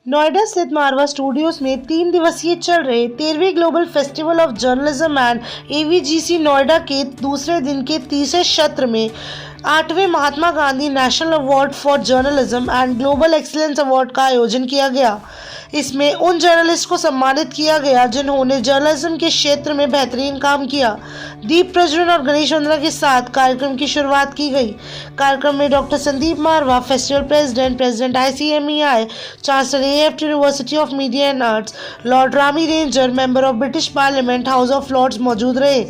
नोएडा स्थित मारवा स्टूडियोज में 3 दिवसीय चल रहे 13वें global festival of journalism and AVGC Noida के दूसरे दिन के तीसरे सत्र में 8वें Mahatma Gandhi national award for journalism and global excellence award का आयोजन किया गया। इसमें उन जर्नलिस्ट को सम्मानित किया गया जिन्होंने जर्नलिज्म के क्षेत्र में बेहतरीन काम किया। दीप प्रज्वलन और गणेश वंदना के साथ कार्यक्रम की शुरुआत की गई। कार्यक्रम में doctor Sandeep Marwah, festival president ICMEI, chancellor AFT University of Media and Arts, Lord Rami Ranger, member of British Parliament House of Lords मौजूद रहे।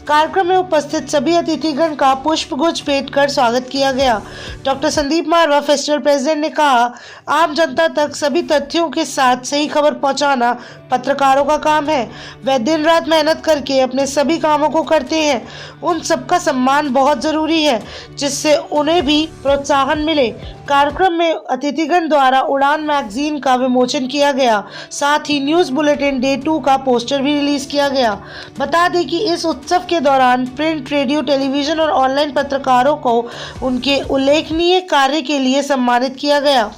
कार्यक्रम में उपस्थित सभी अतिथिगण का पुष्पगुच्छ भेंट कर स्वागत किया गया। Doctor Sandeep Marwah, festival president, ने कहा, आम जनता तक सभी तथ्यों के साथ सही खबर पहुंचाना पत्रकारों का काम है। वे दिन रात मेहनत करके अपने सभी कामों को करते हैं। उन सबका सम्मान बहुत जरूरी है जिससे उन्हें भी प्रोत्साहन मिले। कार्यक्रम में अतिथिगण द्वारा उड़ान मैगजीन का विमोचन किया गया। साथ ही न्यूज बुलेटिन डे 2 का पोस्टर भी रिलीज किया गया। बता दें कि इस उत्सव के दौरान प्रिंट, रेडियो, टेलीविजन और ऑनलाइन पत्रकारों को उनके उल्लेखनीय कार्य के लिए सम्मानित किया गया।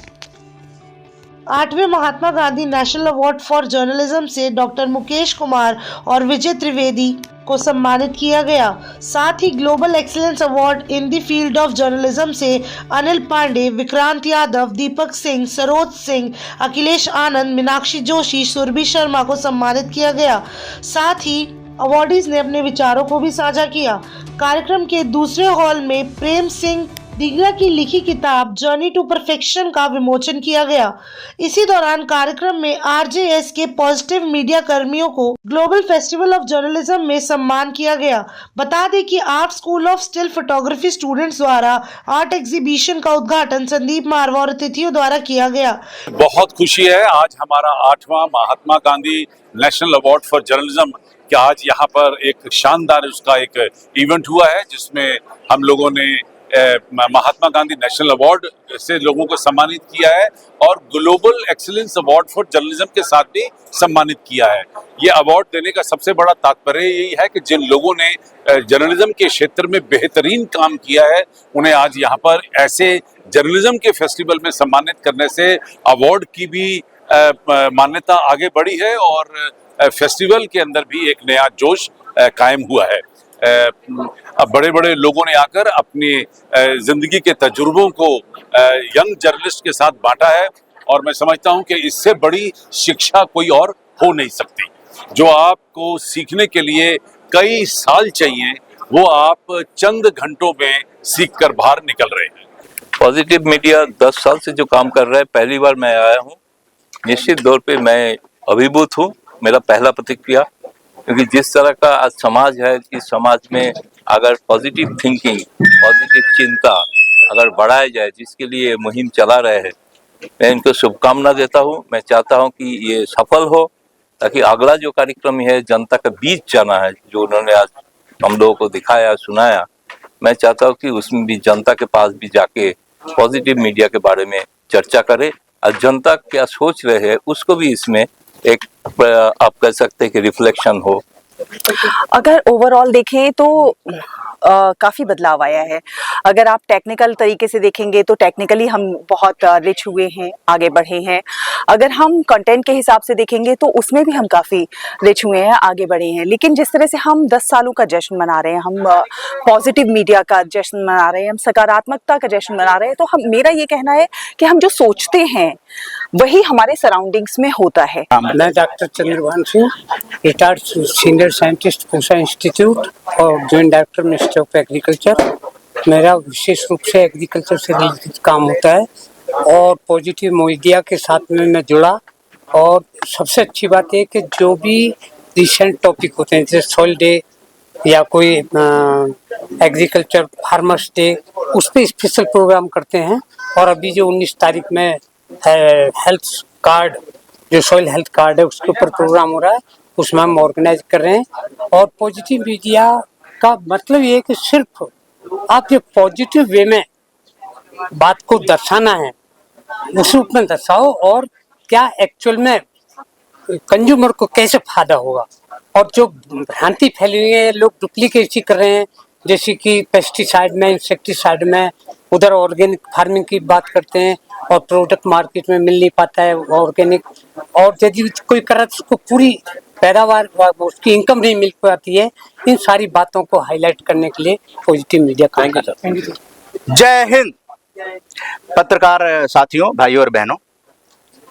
8वें Mahatma Gandhi national award for journalism से डॉक्टर मुकेश कुमार और विजय त्रिवेदी को सम्मानित किया गया। साथ ही global excellence award in the field of journalism से अनिल पांडे, विक्रांत यादव, दीपक सिंह, सरोज सिंह, अखिलेश आनंद, मीनाक्षी जोशी, सुरभि शर्मा को सम्मानित किया गया। साथ ही अवार्डीज ने अपने विचारों को भी साझा किया। कार्यक्रम के दूसरे हॉल में प्रेम सिंह दिगला की लिखी किताब जर्नी टू परफेक्शन का विमोचन किया गया। इसी दौरान कार्यक्रम में RJS के पॉजिटिव मीडिया कर्मियों को ग्लोबल फेस्टिवल ऑफ जर्नलिज्म में सम्मान किया गया। बता दें कि art school of still photography students द्वारा आर्ट एग्जीबिशन का उद्घाटन संदीप मारवा और अतिथियों द्वारा किया गया। बहुत खुशी है, आज हमारा 8वां Mahatma Gandhi national award for journalism कि आज यहाँ पर एक शानदार उसका एक इवेंट हुआ है जिसमें हम लोगों ने महात्मा गांधी नेशनल अवार्ड से लोगों को सम्मानित किया है और global excellence award for journalism के साथ भी सम्मानित किया है। ये अवार्ड देने का सबसे बड़ा तात्पर्य यही है कि जिन लोगों ने जर्नलिज्म के क्षेत्र में बेहतरीन काम किया है उन्हें आज यहाँ पर ऐसे जर्नलिज्म के फेस्टिवल में सम्मानित करने से अवार्ड की भी मान्यता आगे बढ़ी है और फेस्टिवल के अंदर भी एक नया जोश कायम हुआ है। अब बड़े बड़े लोगों ने आकर अपनी जिंदगी के तजुर्बों को यंग जर्नलिस्ट के साथ बांटा है और मैं समझता हूं कि इससे बड़ी शिक्षा कोई और हो नहीं सकती। जो आपको सीखने के लिए कई साल चाहिए वो आप चंद घंटों में सीख कर बाहर निकल रहे हैं। पॉजिटिव मीडिया 10 साल से जो काम कर रहा है, पहली बार मैं आया हूँ। निश्चित तौर पे मैं अभिभूत हूँ। मेरा पहला प्रतिक्रिया, क्योंकि जिस तरह का आज समाज है, इस समाज में अगर पॉजिटिव थिंकिंग, पॉजिटिव चिंता अगर बढ़ाया जाए, जिसके लिए मुहिम चला रहे हैं, मैं इनको शुभकामना देता हूं। मैं चाहता हूं कि ये सफल हो ताकि अगला जो कार्यक्रम है जनता के बीच जाना है, जो उन्होंने आज हम लोगों को दिखाया, सुनाया, मैं चाहता हूं कि उसमें भी जनता के पास भी जाके पॉजिटिव मीडिया के बारे में चर्चा करे और जनता क्या सोच रहे हैं उसको भी इसमें एक आप कह सकते हैं कि रिफ्लेक्शन हो। अगर ओवरऑल देखें तो काफ़ी बदलाव आया है। अगर आप टेक्निकल तरीके से देखेंगे तो टेक्निकली हम बहुत रिच हुए हैं, आगे बढ़े हैं। अगर हम कंटेंट के हिसाब से देखेंगे तो उसमें भी हम काफ़ी रिच हुए हैं, आगे बढ़े हैं। लेकिन जिस तरह से हम 10 सालों का जश्न मना रहे हैं, हम पॉजिटिव मीडिया का जश्न मना रहे हैं, हम सकारात्मकता का जश्न मना रहे हैं, तो मेरा ये कहना है कि हम जो सोचते हैं वही हमारे सराउंडिंग्स में होता है। मैं doctor Chandrabhan Singh, retired senior scientist Pusa institute और joint director ministry of agriculture. मेरा विशेष रूप से एग्रीकल्चर से रिलेटेड काम होता है और पॉजिटिव मीडिया के साथ में मैं जुड़ा। और सबसे अच्छी बात है कि जो भी रिसेंट टॉपिक होते हैं, जैसे सॉइल डे या कोई एग्रीकल्चर फार्मर्स डे, उस पर स्पेशल प्रोग्राम करते हैं। और अभी जो 19 तारीख में हेल्थ कार्ड, जो सॉइल हेल्थ कार्ड है, उसके ऊपर प्रोग्राम हो रहा है, उसमें हम ऑर्गेनाइज कर रहे हैं। और पॉजिटिव मीडिया का मतलब ये है कि सिर्फ आप जो पॉजिटिव वे में बात को दर्शाना है उस रूप में दर्शाओ और क्या एक्चुअल में कंज्यूमर को कैसे फायदा होगा। और जो भ्रांति फैली हुई है, लोग डुप्लीकेसी कर रहे हैं, जैसे कि पेस्टिसाइड में, इंसेक्टिसाइड में, उधर ऑर्गेनिक फार्मिंग की बात करते हैं और प्रोडक्ट मार्केट में मिल नहीं पाता है ऑर्गेनिक, और यदि कोई कर रहा है तो उसको पूरी पैदावार उसकी इनकम नहीं मिल पाती है। इन सारी बातों को हाईलाइट करने के लिए पॉजिटिव मीडिया काम कर रहा है। जय हिंद पत्रकार साथियों, भाइयों और बहनों।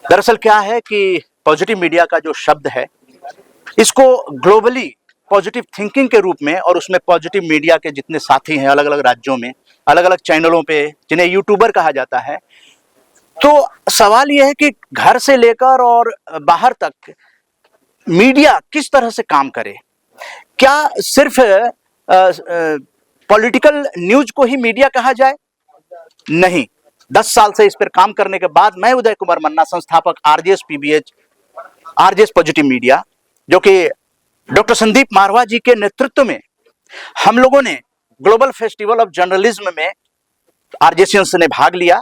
दरअसल क्या है कि पॉजिटिव मीडिया का जो शब्द है, इसको ग्लोबली पॉजिटिव थिंकिंग के रूप में, और उसमें पॉजिटिव मीडिया के जितने साथी हैं अलग अलग राज्यों में, अलग अलग चैनलों पे, जिन्हें यूट्यूबर कहा जाता है, तो सवाल यह है कि घर से लेकर और बाहर तक मीडिया किस तरह से काम करे। क्या सिर्फ पॉलिटिकल न्यूज को ही मीडिया कहा जाए? नहीं। 10 साल से इस पर काम करने के बाद मैं उदय कुमार मन्ना, संस्थापक RJS PBH, RJS positive media, जो कि डॉक्टर संदीप मारवा जी के नेतृत्व में हम लोगों ने ग्लोबल फेस्टिवल ऑफ जर्नलिज्म में आरजेएसियंस ने भाग लिया,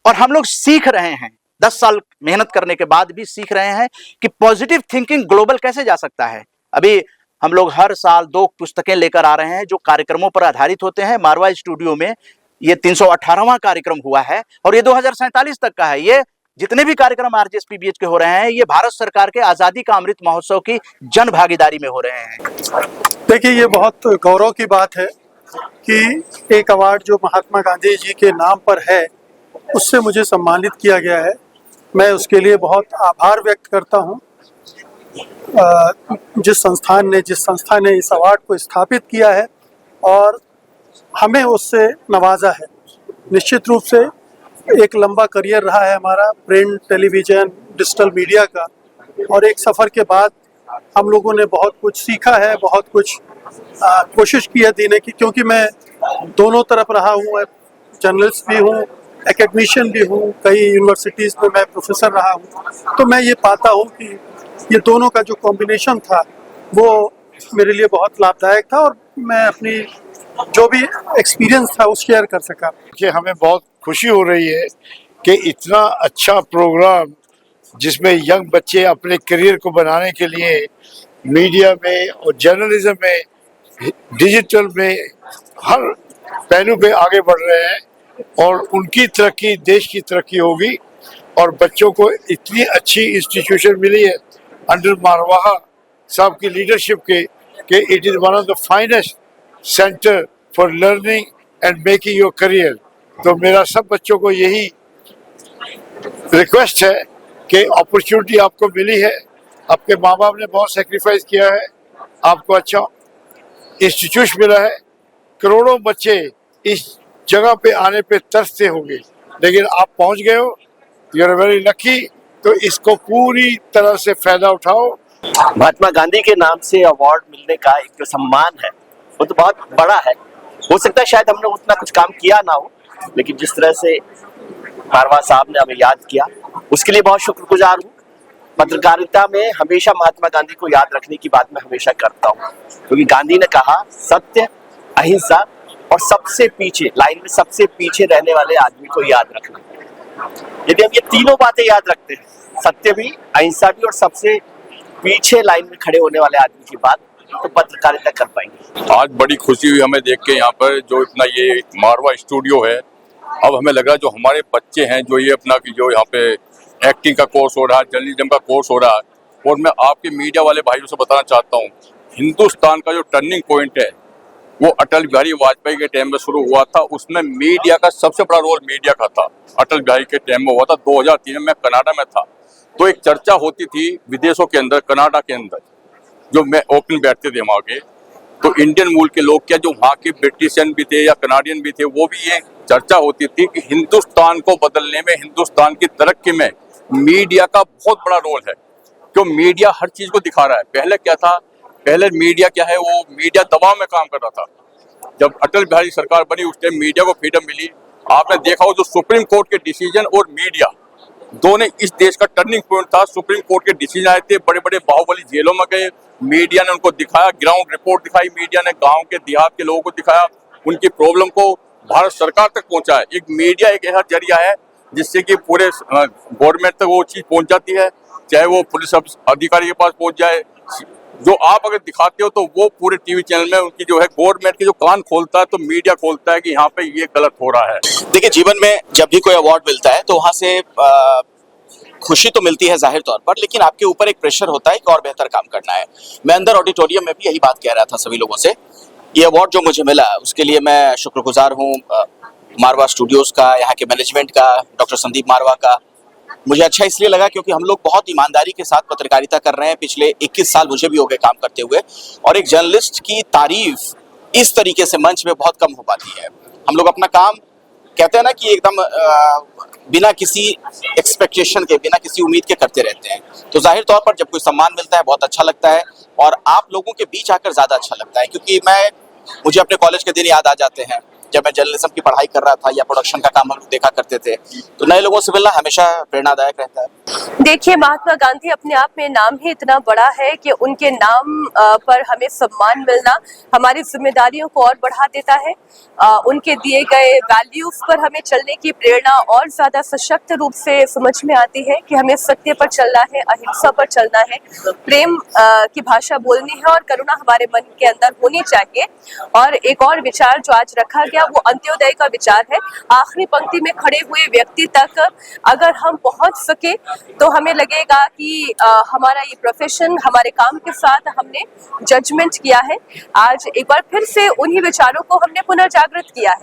और हम लोग सीख रहे हैं, 10 साल मेहनत करने के बाद भी सीख रहे हैं कि पॉजिटिव थिंकिंग ग्लोबल कैसे जा सकता है। अभी हम लोग हर साल 2 पुस्तकें लेकर आ रहे हैं जो कार्यक्रमों पर आधारित होते हैं। मारवा स्टूडियो में ये 318वां कार्यक्रम हुआ है, और ये 2047 तक का है। ये जितने भी कार्यक्रम आरजेएस पीबीएच के हो रहे हैं, ये भारत सरकार के आजादी का अमृत महोत्सव की जन भागीदारी में हो रहे हैं। देखिए, ये बहुत गौरव की बात है कि एक अवार्ड जो महात्मा गांधी जी के नाम पर है, उससे मुझे सम्मानित किया गया है। मैं उसके लिए बहुत आभार व्यक्त करता हूँ। जिस संस्था ने इस अवार्ड को स्थापित किया है और हमें उससे नवाजा है। निश्चित रूप से एक लंबा करियर रहा है हमारा प्रिंट, टेलीविज़न, डिजिटल मीडिया का, और एक सफ़र के बाद हम लोगों ने बहुत कुछ सीखा है, बहुत कुछ कोशिश की है देने की, क्योंकि मैं दोनों तरफ रहा हूँ, जर्नलिस्ट भी हूँ, एकेडमिशियन भी हूँ, कई यूनिवर्सिटीज़ में मैं प्रोफेसर रहा हूँ। तो मैं ये पाता हूँ कि ये दोनों का जो कॉम्बिनेशन था वो मेरे लिए बहुत लाभदायक था, और मैं अपनी जो भी एक्सपीरियंस था उस शेयर कर सका। कि हमें बहुत खुशी हो रही है कि इतना अच्छा प्रोग्राम जिसमें यंग बच्चे अपने करियर को बनाने के लिए मीडिया में और जर्नलिज्म में, डिजिटल में, हर पहलू पे आगे बढ़ रहे हैं, और उनकी तरक्की देश की तरक्की होगी। और बच्चों को इतनी अच्छी इंस्टीट्यूशन मिली है अंडर मारवाहा साहब की लीडरशिप के, कि it is one of the finest centre for learning and making your career. तो मेरा सब बच्चों को यही रिक्वेस्ट है कि अपॉर्चुनिटी आपको मिली है, आपके माँ बाप ने बहुत सेक्रीफाइस किया है, आपको अच्छा इंस्टीट्यूट मिला है। करोड़ों बच्चे इस जगह पे आने पे तरसते होंगे, लेकिन आप पहुंच गए हो, यू आर वेरी लकी। तो इसको पूरी तरह से फायदा उठाओ। महात्मा गांधी के नाम से अवार्ड मिलने का एक जो सम्मान है वो तो बहुत बड़ा है। हो सकता है शायद हमने उतना कुछ काम किया ना हो, लेकिन जिस तरह से मारवा साहब ने हमें याद किया उसके लिए बहुत शुक्रगुजार हूँ। पत्रकारिता में हमेशा महात्मा गांधी को याद रखने की बात मैं हमेशा करता हूँ, क्योंकि गांधी ने कहा सत्य, अहिंसा और सबसे पीछे, लाइन में सबसे पीछे रहने वाले आदमी को याद रखना। यदि हम ये तीनों बातें याद रखते हैं, सत्य भी, अहिंसा भी और सबसे पीछे लाइन में खड़े होने वाले आदमी की बात, तो पत्रकारिता कर पाएंगे। आज बड़ी खुशी हुई हमें देख के यहाँ पर जो इतना ये मारवा स्टूडियो है। अब हमें लगा जो हमारे बच्चे हैं जो ये अपना जो यहाँ पे एक्टिंग का कोर्स हो रहा है, जर्नलिज्म का कोर्स हो रहा है, और मैं आपके मीडिया वाले भाइयों से बताना चाहता हूँ, हिंदुस्तान का जो टर्निंग पॉइंट है वो अटल बिहारी वाजपेयी के टाइम में शुरू हुआ था। उसमें मीडिया का सबसे बड़ा रोल मीडिया का था। अटल बिहारी के टाइम में हुआ था। 2003 में मैं कनाडा में था, तो एक चर्चा होती थी विदेशों के अंदर, कनाडा के अंदर, जो मैं ओपन बैठते थे वहाँ के, तो इंडियन मूल के लोग क्या, जो वहाँ के ब्रिटिशियन भी थे या कनाडियन भी थे, वो भी ये चर्चा होती थी कि हिंदुस्तान को बदलने में, हिंदुस्तान की तरक्की में मीडिया का बहुत बड़ा रोल है। क्यों? मीडिया हर चीज को दिखा रहा है। पहले क्या था, पहले मीडिया क्या है, वो मीडिया दबाव में काम कर रहा था। जब अटल बिहारी सरकार बनी उस टाइम मीडिया को फ्रीडम मिली। आपने देखा हो जो सुप्रीम कोर्ट के डिसीजन और मीडिया दोनों इस देश का टर्निंग पॉइंट था। सुप्रीम कोर्ट के डिसीजन आए थे, बड़े बड़े बाहुबली जेलों में गए, मीडिया ने उनको दिखाया, ग्राउंड रिपोर्ट दिखाई, मीडिया ने गांव के देहात के लोगों को दिखाया, उनकी प्रॉब्लम को भारत सरकार तक पहुंचाया। एक मीडिया एक ऐसा जरिया है जिससे कि पूरे गवर्नमेंट तक वो चीज पहुंच जाती है, चाहे वो पुलिस अधिकारी के पास पहुंच जाए, जो आप अगर दिखाते हो तो वो पूरे टीवी चैनल में उनकी जो है गवर्नमेंट की जो कान खोलता है, तो मीडिया खोलता है कि यहाँ पे ये गलत हो रहा है। देखिए, जीवन में जब भी कोई अवार्ड मिलता है तो वहां से खुशी तो मिलती है जाहिर तौर पर, लेकिन आपके ऊपर एक प्रेशर होता है कि और बेहतर काम करना है। मैं अंदर ऑडिटोरियम में भी यही बात कह रहा था सभी लोगों से। ये अवार्ड जो मुझे मिला उसके लिए मैं शुक्रगुजार हूँ मारवा स्टूडियोज का, यहाँ के मैनेजमेंट का, डॉक्टर संदीप मारवा का। मुझे अच्छा इसलिए लगा क्योंकि हम लोग बहुत ईमानदारी के साथ पत्रकारिता कर रहे हैं। पिछले 21 साल मुझे भी हो गए काम करते हुए, और एक जर्नलिस्ट की तारीफ इस तरीके से मंच में बहुत कम हो पाती है। हम लोग अपना काम कहते हैं ना कि एकदम बिना किसी एक्सपेक्टेशन के, बिना किसी उम्मीद के करते रहते हैं। तो जाहिर तौर पर जब कोई सम्मान मिलता है बहुत अच्छा लगता है, और आप लोगों के बीच आकर ज़्यादा अच्छा लगता है, क्योंकि मुझे अपने कॉलेज के दिन याद आ जाते हैं जब मैं जर्नलिज्म की पढ़ाई कर रहा था या प्रोडक्शन का काम हम लोग देखा करते थे। तो नए लोगों से मिलना हमेशा प्रेरणादायक रहता है। देखिए, महात्मा गांधी अपने आप में नाम ही इतना बड़ा है कि उनके नाम पर हमें सम्मान मिलना हमारी जिम्मेदारियों को और बढ़ा देता है। उनके दिए गए वैल्यूज पर हमें चलने की प्रेरणा और ज्यादा सशक्त रूप से समझ में आती है कि हमें सत्य पर चलना है, अहिंसा पर चलना है, प्रेम की भाषा बोलनी है, और करुणा हमारे मन के अंदर होनी चाहिए। और एक और विचार जो आज रखा गया वो अंत्योदय का विचार है। आखिरी पंक्ति में खड़े हुए व्यक्ति तक अगर हम पहुंच सके तो हमें लगेगा कि हमारा ये प्रोफेशन, हमारे काम के साथ हमने जजमेंट किया है। आज एक बार फिर से उन्हीं विचारों को हमने पुनर्जागृत किया है।